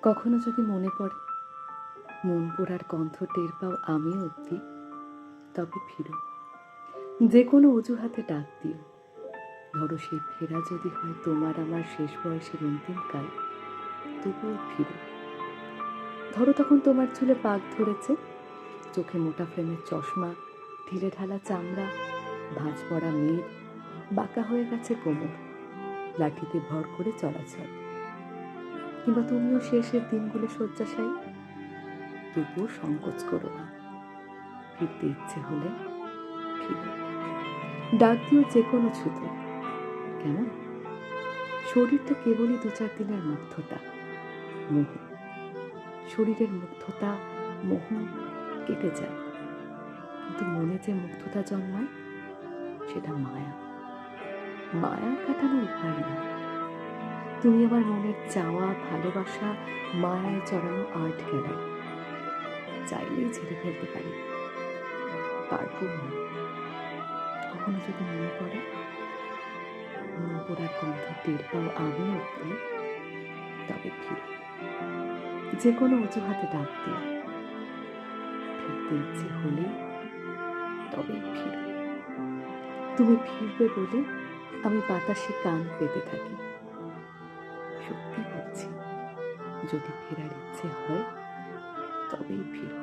কখনো যদি মনে পড়ে মন পোড়ার গন্ধ টের পাও আমি অবধি, তবে ফিরো। যে কোনো অজুহাতে ডাক দিও। ধরো সেই ফেরা যদি হয় তোমার আমার শেষ বয়সের অন্তিমকাল, তবুও ফিরো। ধরো তখন তোমার চুলে পাক ধরেছে, চোখে মোটা ফ্রেমের চশমা, ঢিলে ঢালা চামড়া, ভাঁজ পড়া মেঘ, বাঁকা হয়ে গেছে কোমর, লাঠিতে ভর করে চলাচল। কিংবা তুমিও শেষের দিনগুলো শয্যাশায়ী, তবুও সংকোচ করো না। ফিরতে ইচ্ছে হলে ফিরো। ডাক দিও যে কোনো ছুতো। কেমন? শরীর তো কেবলই 2-4 দিনের মুগ্ধতা, মোহ। শরীরের মুগ্ধতা, মোহ কেটে যায়, কিন্তু মনে যে মুগ্ধতা জন্মায় সেটা মায়া। মায়া কাটানোর উপায় নেই। তুমি আমার মনের চাওয়া, ভালোবাসা, মায়ায় চড়ানো আর্ট গ্যালারি। চাইলেই ছেড়ে ফেলতে পারি, পারবো না। কখনো যদি মনে পড়ে মন পোড়ার গন্ধ টের পাও আমি অবধি, তবে ফিরো। যে কোনো অজুহাতে ডাক দিও। ফিরতে ইচ্ছে হলে তবেই ফিরো। তুমি ফিরবে বলে আমি বাতাসে কান পেতে থাকি। সত্যি বলছি, যদি ফেরার ইচ্ছে হয় তবেই ফিরো।